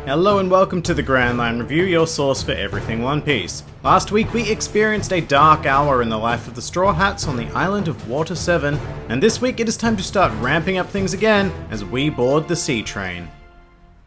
Hello and welcome to the Grand Line Review, your source for everything One Piece. Last week we experienced a dark hour in the life of the Straw Hats on the island of Water 7, and this week it is time to start ramping up things again as we board the Sea Train.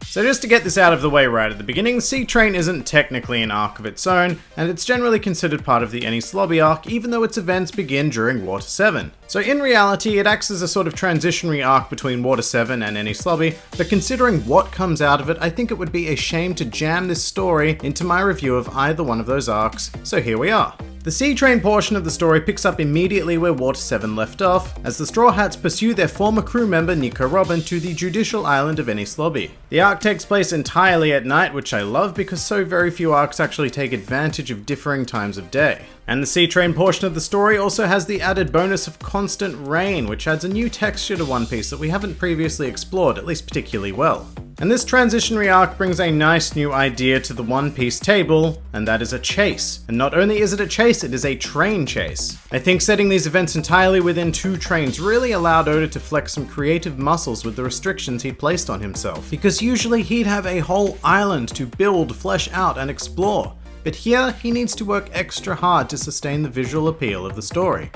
So just to get this out of the way right at the beginning, the Sea Train isn't technically an arc of its own, and it's generally considered part of the Enies Lobby arc, even though its events begin during Water 7. So in reality, it acts as a sort of transitionary arc between Water 7 and Enies Lobby, but considering what comes out of it, I think it would be a shame to jam this story into my review of either one of those arcs, so here we are. The Sea Train portion of the story picks up immediately where Water 7 left off, as the Straw Hats pursue their former crew member Nico Robin to the judicial island of Enies Lobby. The arc takes place entirely at night, which I love because so very few arcs actually take advantage of differing times of day. And the Sea Train portion of the story also has the added bonus of constant rain, which adds a new texture to One Piece that we haven't previously explored, at least particularly well. And this transitionary arc brings a nice new idea to the One Piece table, and that is a chase. And not only is it a chase, it is a train chase. I think setting these events entirely within two trains really allowed Oda to flex some creative muscles with the restrictions he'd placed on himself, because usually he'd have a whole island to build, flesh out, and explore. But here, he needs to work extra hard to sustain the visual appeal of the story.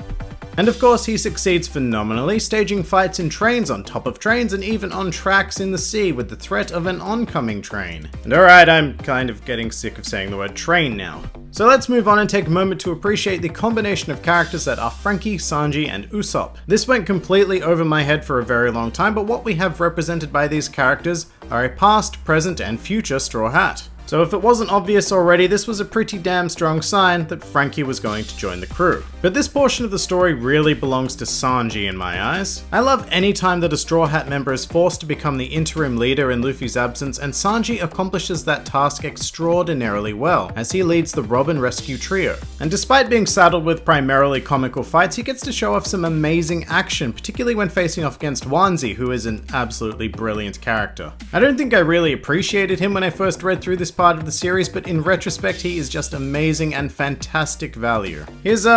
And of course, he succeeds phenomenally, staging fights in trains on top of trains and even on tracks in the sea with the threat of an oncoming train. And alright, I'm kind of getting sick of saying the word train now. So let's move on and take a moment to appreciate the combination of characters that are Franky, Sanji, and Usopp. This went completely over my head for a very long time, but what we have represented by these characters are a past, present, and future Straw Hat. So if it wasn't obvious already, this was a pretty damn strong sign that Franky was going to join the crew. But this portion of the story really belongs to Sanji in my eyes. I love any time that a Straw Hat member is forced to become the interim leader in Luffy's absence, and Sanji accomplishes that task extraordinarily well, as he leads the Robin rescue trio. And despite being saddled with primarily comical fights, he gets to show off some amazing action, particularly when facing off against Wanzi, who is an absolutely brilliant character. I don't think I really appreciated him when I first read through this part of the series, but in retrospect he is just amazing and fantastic value. His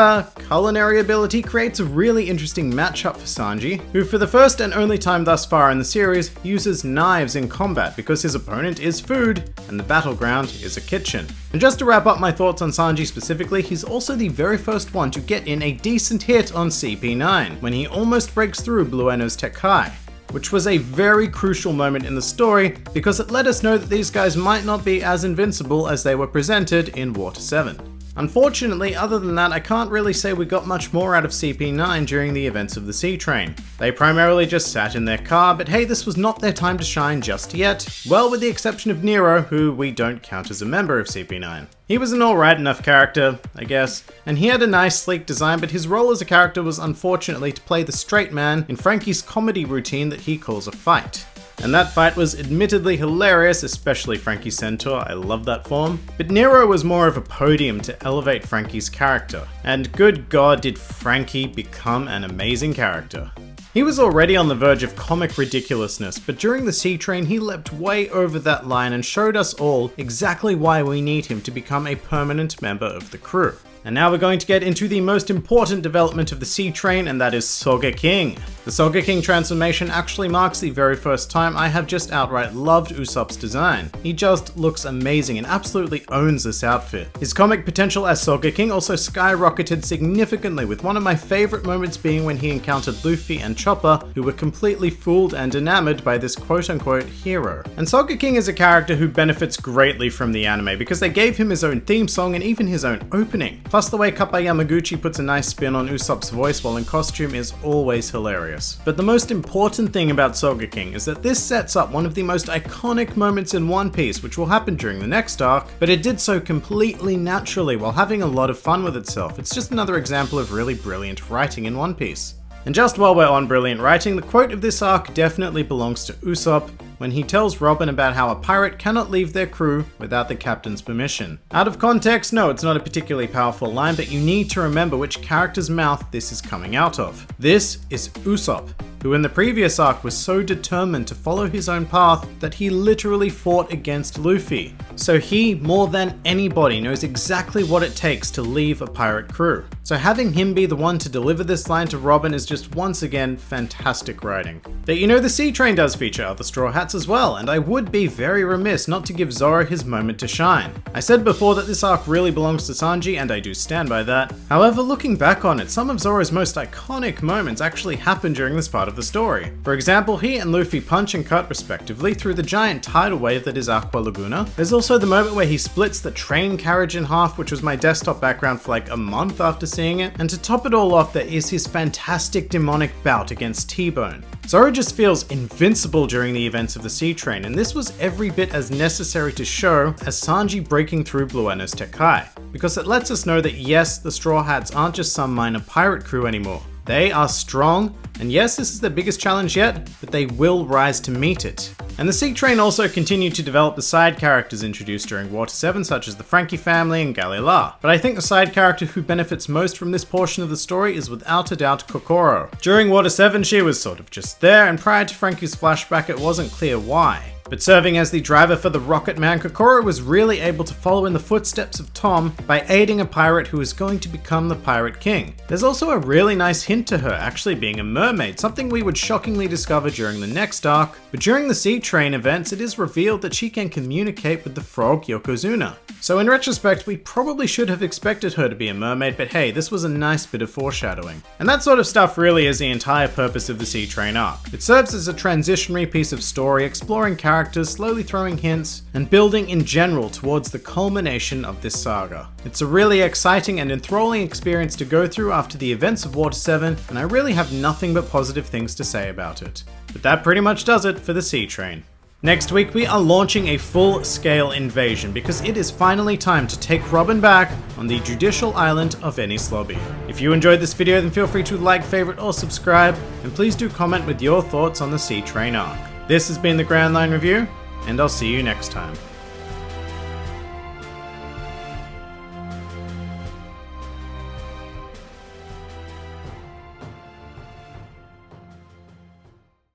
culinary ability creates a really interesting matchup for Sanji, who for the first and only time thus far in the series uses knives in combat because his opponent is food and the battleground is a kitchen. And just to wrap up my thoughts on Sanji specifically, he's also the very first one to get in a decent hit on CP9 when he almost breaks through Blue Eno's Tekkai, which was a very crucial moment in the story because it let us know that these guys might not be as invincible as they were presented in Water 7. Unfortunately, other than that, I can't really say we got much more out of CP9 during the events of the Sea Train. They primarily just sat in their car, but hey, this was not their time to shine just yet. Well, with the exception of Nero, who we don't count as a member of CP9. He was an alright enough character, I guess, and he had a nice sleek design, but his role as a character was unfortunately to play the straight man in Franky's comedy routine that he calls a fight. And that fight was admittedly hilarious, especially Franky's centaur, I love that form. But Nero was more of a podium to elevate Franky's character. And good god did Franky become an amazing character. He was already on the verge of comic ridiculousness, but during the Sea Train he leapt way over that line and showed us all exactly why we need him to become a permanent member of the crew. And now we're going to get into the most important development of the Sea Train, and that is Saga King. The Saga King transformation actually marks the very first time I have just outright loved Usopp's design. He just looks amazing and absolutely owns this outfit. His comic potential as Saga King also skyrocketed significantly, with one of my favorite moments being when he encountered Luffy and Chopper, who were completely fooled and enamored by this quote-unquote hero. And Saga King is a character who benefits greatly from the anime because they gave him his own theme song and even his own opening. Plus the way Kappa Yamaguchi puts a nice spin on Usopp's voice while in costume is always hilarious. But the most important thing about Saga King is that this sets up one of the most iconic moments in One Piece, which will happen during the next arc, but it did so completely naturally while having a lot of fun with itself. It's just another example of really brilliant writing in One Piece. And just while we're on brilliant writing, the quote of this arc definitely belongs to Usopp when he tells Robin about how a pirate cannot leave their crew without the captain's permission. Out of context, no, it's not a particularly powerful line, but you need to remember which character's mouth this is coming out of. This is Usopp, who in the previous arc was so determined to follow his own path that he literally fought against Luffy. So he, more than anybody, knows exactly what it takes to leave a pirate crew. So having him be the one to deliver this line to Robin is just once again fantastic writing. But you know, the Sea Train does feature other Straw Hats as well, and I would be very remiss not to give Zorro his moment to shine. I said before that this arc really belongs to Sanji, and I do stand by that. However, looking back on it, some of Zorro's most iconic moments actually happened during this part of the story. For example, he and Luffy punch and cut respectively through the giant tidal wave that is Aqua Laguna. There's also the moment where he splits the train carriage in half, which was my desktop background for like a month after seeing it. And to top it all off, there is his fantastic demonic bout against T-Bone. Zorro just feels invincible during the events of the Sea Train, and this was every bit as necessary to show as Sanji breaking through Blue Eno's Tekkai, because it lets us know that yes, the Straw Hats aren't just some minor pirate crew anymore. They are strong, and yes, this is their biggest challenge yet, but they will rise to meet it. And the Sea Train also continued to develop the side characters introduced during Water 7, such as the Frankie family and Galila. But I think the side character who benefits most from this portion of the story is without a doubt Kokoro. During Water 7, she was sort of just there, and prior to Frankie's flashback, it wasn't clear why. But serving as the driver for the Rocket Man, Kokoro was really able to follow in the footsteps of Tom by aiding a pirate who is going to become the Pirate King. There's also a really nice hint to her actually being a mermaid, something we would shockingly discover during the next arc, but during the Sea Train events it is revealed that she can communicate with the frog Yokozuna. So in retrospect, we probably should have expected her to be a mermaid, but hey, this was a nice bit of foreshadowing. And that sort of stuff really is the entire purpose of the Sea Train arc. It serves as a transitionary piece of story, exploring characters, slowly throwing hints, and building in general towards the culmination of this saga. It's a really exciting and enthralling experience to go through after the events of Water 7, and I really have nothing but positive things to say about it. But that pretty much does it for the Sea Train. Next week, we are launching a full-scale invasion because it is finally time to take Robin back on the judicial island of Enies Lobby. If you enjoyed this video, then feel free to like, favorite, or subscribe, and please do comment with your thoughts on the Sea Train arc. This has been the Grand Line Review, and I'll see you next time.